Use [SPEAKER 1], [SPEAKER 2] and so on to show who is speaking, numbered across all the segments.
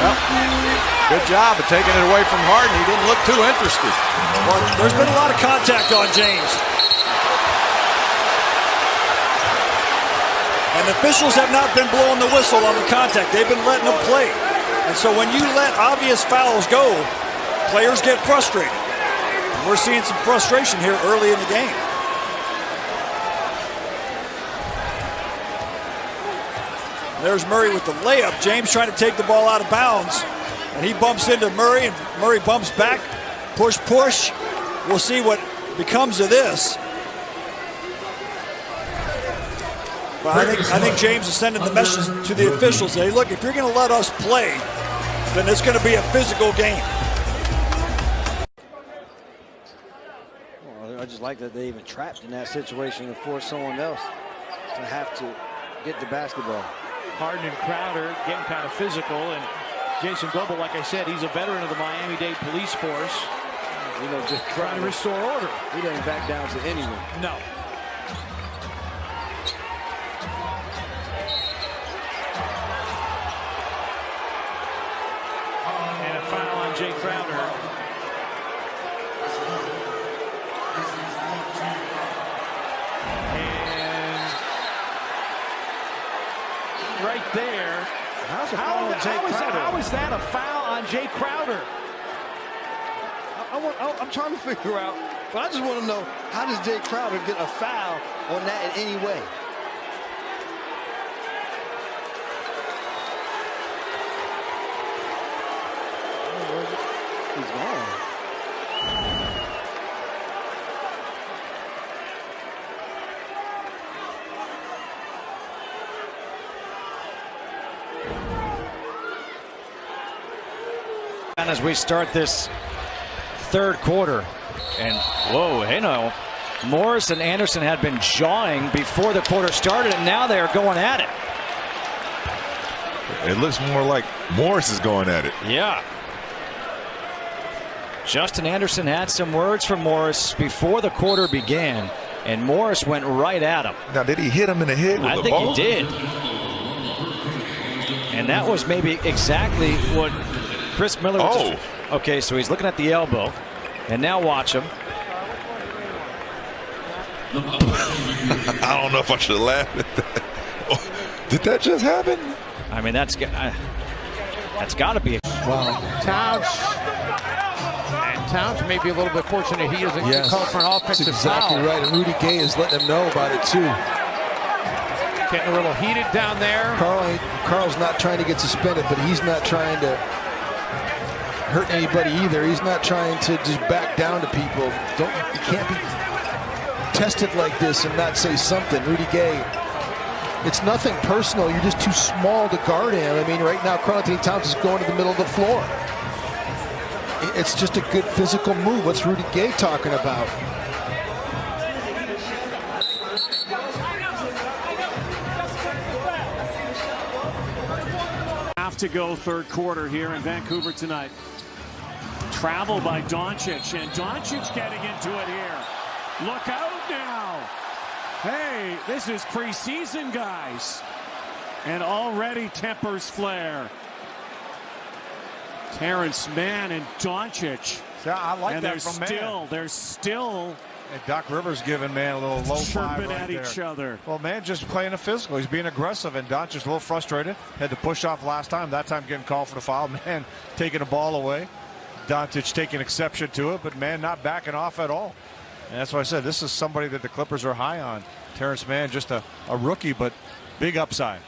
[SPEAKER 1] Well, good job of taking it away from Harden. He didn't look too interested.
[SPEAKER 2] Well, there's been a lot of contact on James. And the officials have not been blowing the whistle on the contact. They've been letting them play. And so when you let obvious fouls go, players get frustrated. And we're seeing some frustration here early in the game. There's Murray with the layup. James trying to take the ball out of bounds. And he bumps into Murray, and Murray bumps back. Push, push. We'll see what becomes of this. But I think James is sending the message to the officials. Hey, look, if you're going to let us play, then it's going to be a physical game.
[SPEAKER 3] Well, I just like that they even trapped in that situation and forced someone else to have to get the basketball.
[SPEAKER 4] Harden and Crowder getting kind of physical, and Jason Goebel, like I said, he's a veteran of the Miami-Dade police force.
[SPEAKER 3] You know, just
[SPEAKER 4] trying to restore order.
[SPEAKER 3] He doesn't back down to anyone.
[SPEAKER 4] No. And a foul on Jay Crowder. Right there. How is that a foul on Jay Crowder?
[SPEAKER 3] I'm trying to figure out, but I just want to know, how does Jay Crowder get a foul on that in any way? He's gone.
[SPEAKER 5] And as we start this third quarter, and whoa, hey no, Morris and Anderson had been jawing before the quarter started, and now they are going at it.
[SPEAKER 6] It looks more like Morris is going at it.
[SPEAKER 5] Yeah. Justin Anderson had some words from Morris before the quarter began, and Morris went right at him.
[SPEAKER 6] Now, did he hit him in the head with the ball?
[SPEAKER 5] I think he did. And that was maybe exactly what Chris Miller was okay, so he's looking at the elbow, and now watch him.
[SPEAKER 6] I don't know if I should laugh at that. Oh, did that just happen?
[SPEAKER 5] I mean, that's got to be.
[SPEAKER 7] Wow. Towns may be a little bit fortunate he isn't getting called for an offensive
[SPEAKER 8] That's exactly
[SPEAKER 7] foul.
[SPEAKER 8] right, and Rudy Gay is letting him know about it too.
[SPEAKER 7] Getting a little heated down there.
[SPEAKER 8] Carl's not trying to get suspended, but he's not trying to hurt anybody either. He's not trying to just back down to people. You can't be tested like this and not say something. Rudy Gay, it's nothing personal. You're just too small to guard him. I mean, right now, Karl-Anthony Towns is going to the middle of the floor. It's just a good physical move. What's Rudy Gay talking about?
[SPEAKER 9] Have to go third quarter here in Vancouver tonight. Travel by Doncic, and Doncic getting into it here. Look out now. Hey, this is preseason, guys. And already tempers flare. Terrence Mann and Doncic.
[SPEAKER 1] Yeah, I like
[SPEAKER 9] and
[SPEAKER 1] that from Mann.
[SPEAKER 9] They're still
[SPEAKER 1] And Doc Rivers giving Mann a little low five
[SPEAKER 9] chirping
[SPEAKER 1] right
[SPEAKER 9] at
[SPEAKER 1] there.
[SPEAKER 9] each other.
[SPEAKER 1] Well, Mann just playing a physical. He's being aggressive, and Doncic's a little frustrated. Had to push off last time. That time getting called for the foul. Mann taking the ball away. Doncic taking exception to it, but Mann not backing off at all. And that's why I said this is somebody that the Clippers are high on. Terrence Mann, just a rookie, but big upside.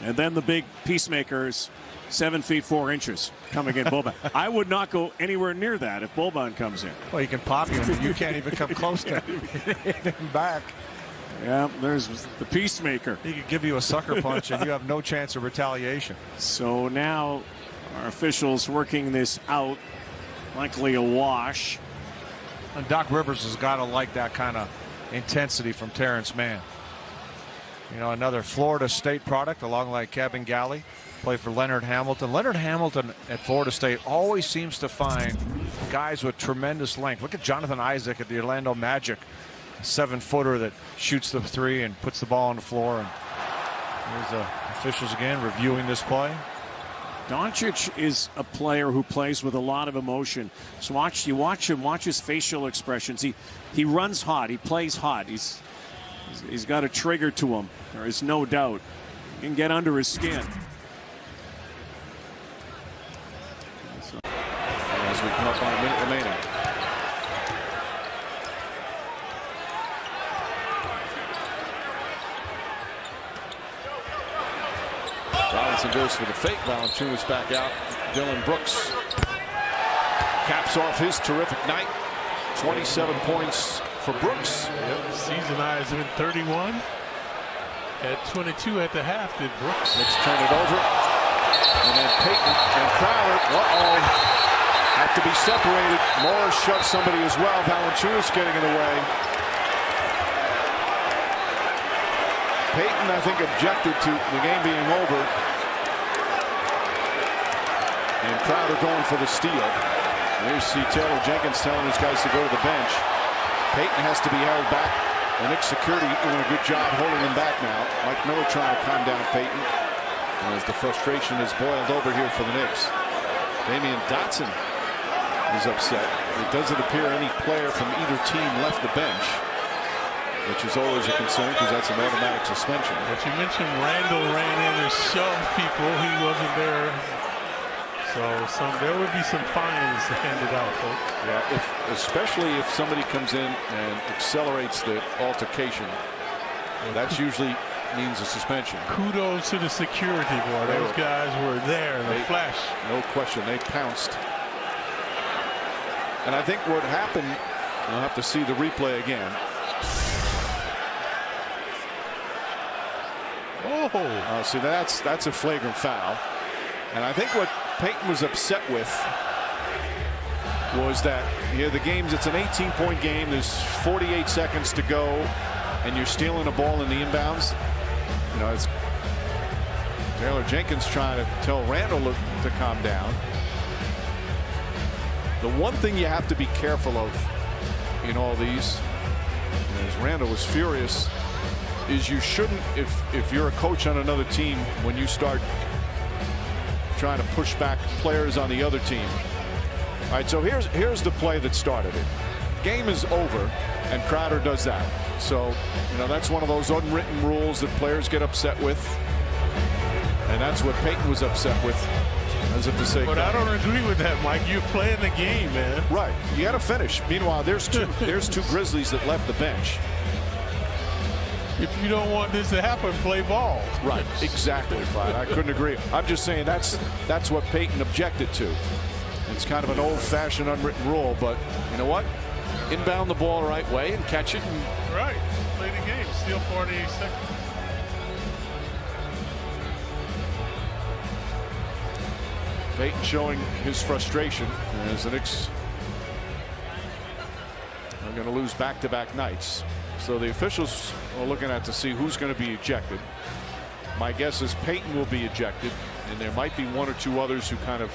[SPEAKER 9] And then the big peacemakers, 7 feet 4 inches, coming in Boban. I would not go anywhere near that if Boban comes in.
[SPEAKER 1] Well, you can pop him, but you can't even come close to him back.
[SPEAKER 9] Yeah, there's the peacemaker.
[SPEAKER 1] He could give you a sucker punch, and you have no chance of retaliation.
[SPEAKER 9] So now our officials working this out, likely a wash.
[SPEAKER 1] And Doc Rivers has got to like that kind of intensity from Terrence Mann. You know, another Florida State product, along like Kevin Galley, played for Leonard Hamilton. Leonard Hamilton at Florida State always seems to find guys with tremendous length. Look at Jonathan Isaac at the Orlando Magic, a 7-footer that shoots the three and puts the ball on the floor. And there's the officials again reviewing this play.
[SPEAKER 9] Doncic is a player who plays with a lot of emotion. So watch him, watch his facial expressions. He runs hot, he plays hot. He's got a trigger to him. There is no doubt. He can get under his skin.
[SPEAKER 4] As we come up on a minute remaining. Robinson goes for the fake. Valanciunas back out. Dylan Brooks caps off his terrific night. 27 points for Brooks.
[SPEAKER 10] Yep, season high has been 31. At 22 at the half did Brooks.
[SPEAKER 4] Knicks turn it over. And then Payton and Crowder. Have to be separated. Morris shoves somebody as well. Valanciunas getting in the way. Payton, I think, objected to the game being over. And Crowder going for the steal. There you see Taylor Jenkins telling his guys to go to the bench. Payton has to be held back. The Knicks security doing a good job holding him back now. Mike Miller trying to calm down Payton. And as the frustration is boiled over here for the Knicks. Damian Dotson is upset. It doesn't appear any player from either team left the bench, which is always a concern because that's an automatic suspension.
[SPEAKER 10] But you mentioned Randall ran in and shoved people. He wasn't there. So there would be some fines handed out, folks.
[SPEAKER 4] Yeah, especially if somebody comes in and accelerates the altercation, that usually means a suspension.
[SPEAKER 10] Kudos to the security board. Those guys were there in the flash.
[SPEAKER 4] No question, they pounced. And I think what happened, we'll have to see the replay again. Oh, see, that's a flagrant foul. And I think what Payton was upset with was that the game's, it's an 18-point game. There's 48 seconds to go, and you're stealing a ball in the inbounds. It's Taylor Jenkins trying to tell Randall to calm down. The one thing you have to be careful of in all these, as Randall was furious, is you shouldn't, if you're a coach on another team, when you start trying to push back players on the other team. All right, so here's the play that started it. Game is over, and Crowder does that. So, that's one of those unwritten rules that players get upset with. And that's what Payton was upset with. As if to say,
[SPEAKER 10] but I don't agree with that, Mike. You're playing the game, man.
[SPEAKER 4] Right. You got to finish. Meanwhile, there's two Grizzlies that left the bench.
[SPEAKER 10] If you don't want this to happen, play ball.
[SPEAKER 4] Right. Exactly, Clyde. I couldn't agree. I'm just saying that's what Payton objected to. It's kind of an old-fashioned unwritten rule, but you know what? Inbound the ball the right way and catch it.
[SPEAKER 10] Right. Play the game. Steal 48 seconds.
[SPEAKER 4] Payton showing his frustration as the Knicks are going to lose back-to-back nights. So the officials are looking at to see who's going to be ejected. My guess is Payton will be ejected, and there might be one or two others who kind of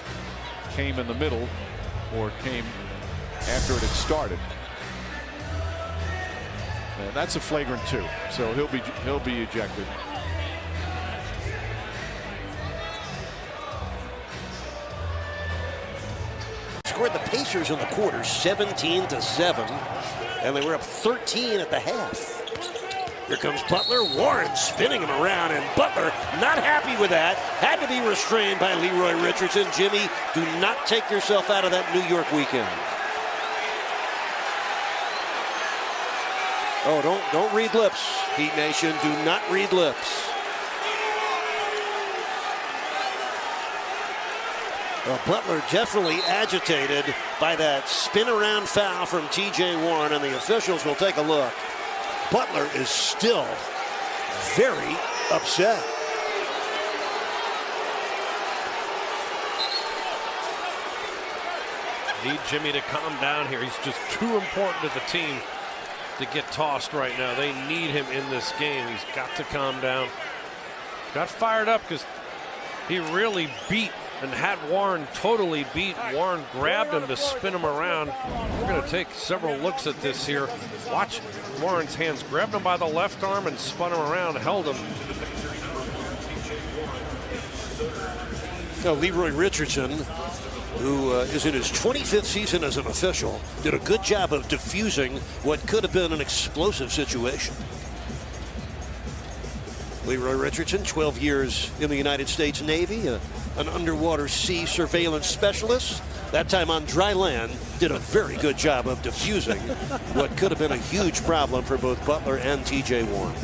[SPEAKER 4] came in the middle or came after it had started. And that's a flagrant 2, so he'll be ejected.
[SPEAKER 11] Scored the Pacers in the quarter 17-7, and they were up 13 at the half. Here comes Butler. Warren spinning him around, and Butler not happy with that. Had to be restrained by Leroy Richardson. Jimmy, do not take yourself out of that New York weekend. Oh, don't read lips, Heat Nation. Do not read lips. Well, Butler definitely agitated by that spin-around foul from T.J. Warren, and the officials will take a look. Butler is still very upset.
[SPEAKER 12] Need Jimmy to calm down here. He's just too important to the team to get tossed right now. They need him in this game. He's got to calm down. Got fired up because he really beat and had Warren totally beat. Warren grabbed him to spin him around. We're going to take several looks at this here. Watch Warren's hands. Grabbed him by the left arm and spun him around, held him.
[SPEAKER 11] Now, Leroy Richardson, who is in his 25th season as an official, did a good job of diffusing what could have been an explosive situation. Leroy Richardson, 12 years in the United States Navy, an underwater sea surveillance specialist. That time on dry land, did a very good job of diffusing what could have been a huge problem for both Butler and T.J. Warren.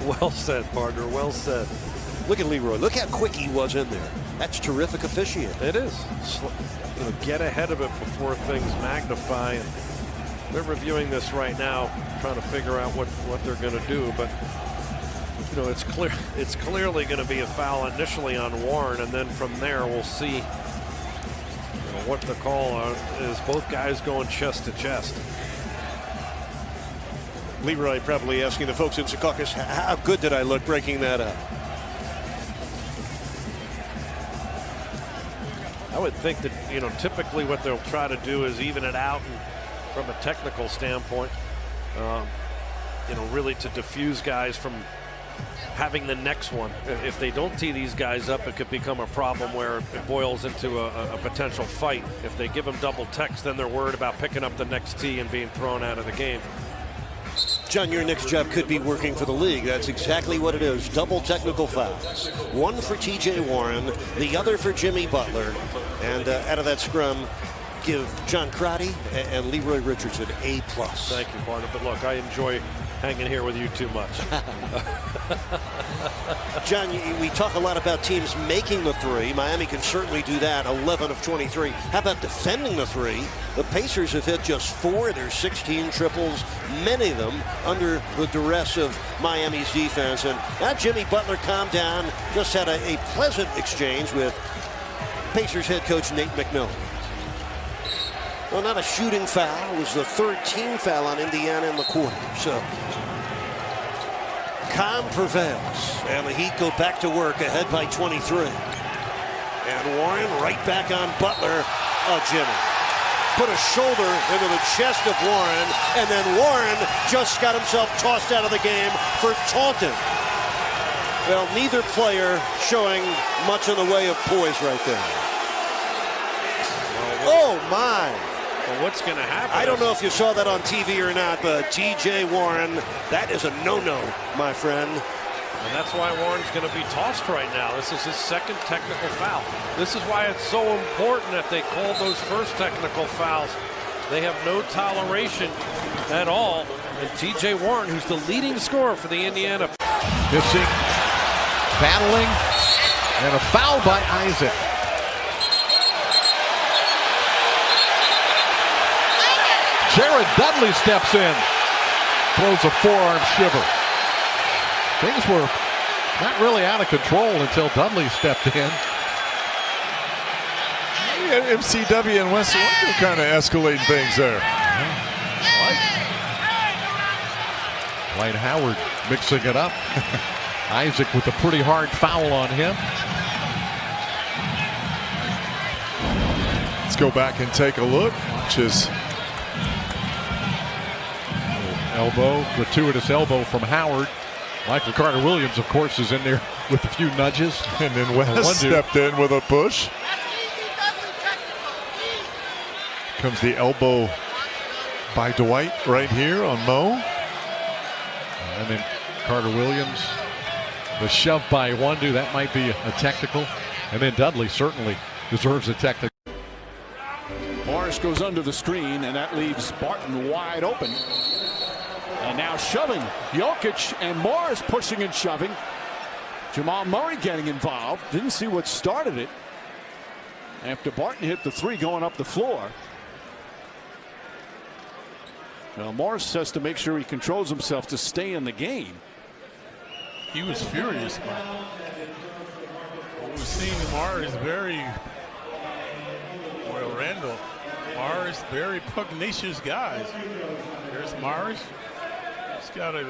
[SPEAKER 12] Well said, partner. Well said.
[SPEAKER 11] Look at Leroy. Look how quick he was in there. That's terrific officiating.
[SPEAKER 12] It is. Get ahead of it before things magnify. And they're reviewing this right now, trying to figure out what they're going to do. But it's clearly going to be a foul initially on Warren, and then from there we'll see what the call is. Both guys going chest to chest.
[SPEAKER 11] Leroy probably asking the folks in Secaucus, how good did I look breaking that up?
[SPEAKER 12] I would think that, typically what they'll try to do is even it out, and from a technical standpoint, really to diffuse guys from having the next one. If they don't tee these guys up, it could become a problem where it boils into a potential fight. If they give them double text, then they're worried about picking up the next tee and being thrown out of the game.
[SPEAKER 11] John, your next job could be working for the league. That's exactly what it is. Double technical fouls. One for T.J. Warren, the other for Jimmy Butler. And out of that scrum, give John Crotty and Leroy Richardson A+.
[SPEAKER 12] Thank you, partner. But look, I enjoy hanging here with you too much.
[SPEAKER 11] John, we talk a lot about teams making the three. Miami can certainly do that, 11 of 23. How about defending the three? The Pacers have hit just 4 of their 16 triples, many of them under the duress of Miami's defense. And now Jimmy Butler calmed down, just had a pleasant exchange with Pacers head coach Nate McMillan. Well, not a shooting foul. It was the third team foul on Indiana in the quarter. So calm prevails, and the Heat go back to work ahead by 23. And Warren right back on Butler. Oh, Jimmy put a shoulder into the chest of Warren, and then Warren just got himself tossed out of the game for taunting. Well, neither player showing much in the way of poise right there. Oh, my.
[SPEAKER 12] Well, what's going to happen?
[SPEAKER 11] I don't know if you saw that on TV or not, but T.J. Warren, that is a no-no, my friend.
[SPEAKER 12] And that's why Warren's going to be tossed right now. This is his second technical foul. This is why it's so important that they call those first technical fouls. They have no toleration at all. And T.J. Warren, who's the leading scorer for the Indiana.
[SPEAKER 13] Pitching, battling, and a foul by Isaac. Jared Dudley steps in, throws a forearm shiver. Things were not really out of control until Dudley stepped in.
[SPEAKER 14] Yeah, MCW and West London kind of escalating things there.
[SPEAKER 13] Dwight Howard mixing it up. Isaac with a pretty hard foul on him.
[SPEAKER 14] Let's go back and take a look. Just
[SPEAKER 13] elbow, gratuitous elbow from Howard. Michael Carter-Williams, of course, is in there with a few nudges.
[SPEAKER 14] And then West stepped in with a push. Comes the elbow by Dwight right here on Mo.
[SPEAKER 13] And then Carter-Williams, the shove by Wundu, that might be a technical. And then Dudley certainly deserves a technical.
[SPEAKER 15] Morris goes under the screen, and that leaves Barton wide open. And now shoving. Jokic and Morris pushing and shoving. Jamal Murray getting involved. Didn't see what started it. After Barton hit the three going up the floor. Now Morris has to make sure he controls himself to stay in the game.
[SPEAKER 10] He was furious, man. We've seen Morris very well. Randall Morris, very pugnacious guys. There's Morris. He's got a.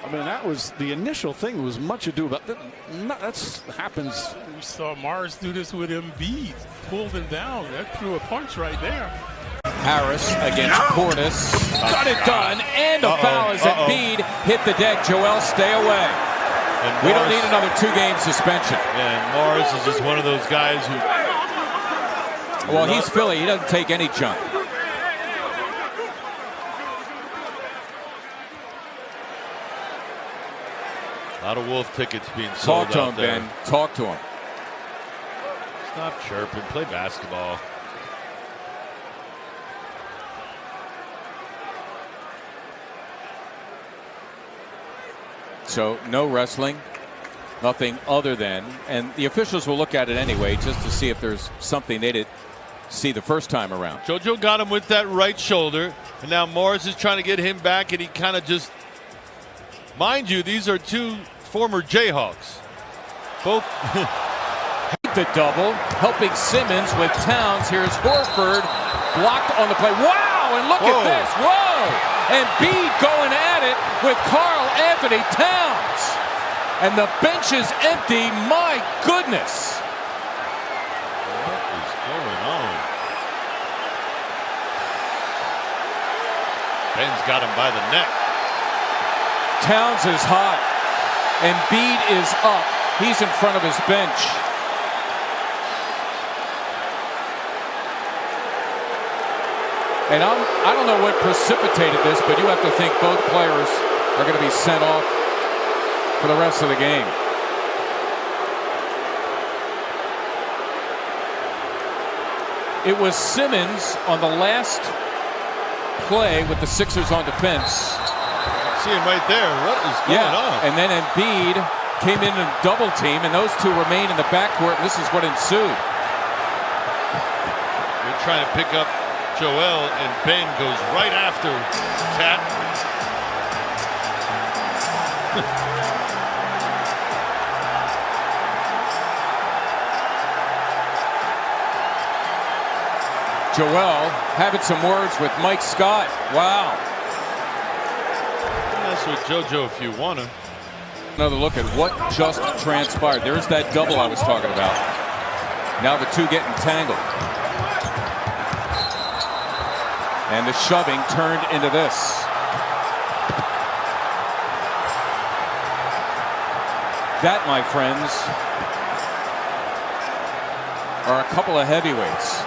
[SPEAKER 15] I mean, that was the initial thing. Was much ado about that. That happens.
[SPEAKER 10] We saw Morris do this with Embiid, pulled him down. That threw a punch right there.
[SPEAKER 16] Harris against Portis. Got it done, and a foul as Embiid hit the deck. Joel, stay away. We don't need another 2-game suspension.
[SPEAKER 17] Yeah, and Morris is just one of those guys who...
[SPEAKER 16] Well, he's Philly. He doesn't take any junk.
[SPEAKER 17] A lot of Wolf tickets being sold
[SPEAKER 16] Talk to
[SPEAKER 17] out
[SPEAKER 16] him,
[SPEAKER 17] there.
[SPEAKER 16] Ben. Talk to him.
[SPEAKER 17] Stop chirping. Play basketball.
[SPEAKER 16] So no wrestling, nothing other than, and the officials will look at it anyway just to see if there's something they didn't see the first time around.
[SPEAKER 17] JoJo got him with that right shoulder, and now Morris is trying to get him back, and he kind of just, mind you, these are two former Jayhawks. Both.
[SPEAKER 16] The double, helping Simmons with Towns. Here's Horford, blocked on the play. Wow, and look at this. Whoa! And Embiid going at it with Karl Anthony Towns. And the bench is empty. My goodness.
[SPEAKER 17] What is going on? Ben's got him by the neck.
[SPEAKER 16] Towns is hot. Embiid is up. He's in front of his bench. And I don't know what precipitated this, but you have to think both players are going to be sent off for the rest of the game. It was Simmons on the last play with the Sixers on defense.
[SPEAKER 17] See him right there. What is going on?
[SPEAKER 16] And then Embiid came in and double team, and those two remain in the backcourt. This is what ensued.
[SPEAKER 17] They're trying to pick up Joel, and Ben goes right after Cat.
[SPEAKER 16] Joel having some words with Mike Scott. Wow.
[SPEAKER 17] That's with JoJo if you want to.
[SPEAKER 16] Another look at what just transpired. There's that double I was talking about. Now the two get entangled. And the shoving turned into this. That, my friends, are a couple of heavyweights.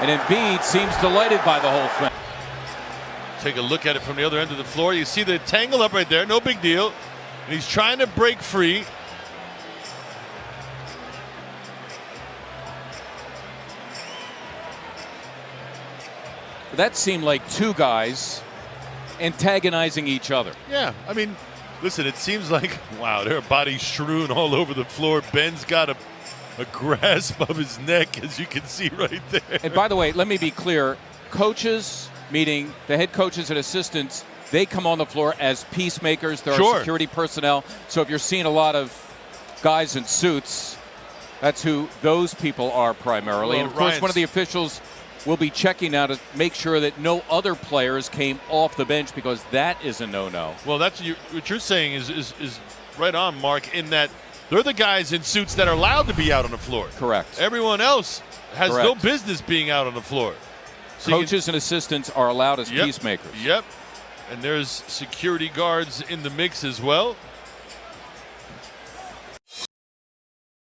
[SPEAKER 16] And Embiid seems delighted by the whole thing.
[SPEAKER 17] Take a look at it from the other end of the floor. You see the tangle up right there. No big deal. And he's trying to break free.
[SPEAKER 16] That seemed like two guys antagonizing each other.
[SPEAKER 17] Yeah, I mean, listen, it seems like, wow, there are bodies strewn all over the floor. Ben's got a grasp of his neck, as you can see right there.
[SPEAKER 16] And by the way, let me be clear. Coaches, meaning the head coaches and assistants, they come on the floor as peacemakers. There are security personnel. So if you're seeing a lot of guys in suits, that's who those people are primarily.
[SPEAKER 17] Well,
[SPEAKER 16] and of course, one of the officials will be checking now to make sure that no other players came off the bench, because that is a no-no.
[SPEAKER 17] Well, that's what you're saying is right on, Mark, in that they're the guys in suits that are allowed to be out on the floor.
[SPEAKER 16] Correct.
[SPEAKER 17] Everyone else has no business being out on the floor. So
[SPEAKER 16] coaches and assistants are allowed as peacemakers.
[SPEAKER 17] Yep. And there's security guards in the mix as well.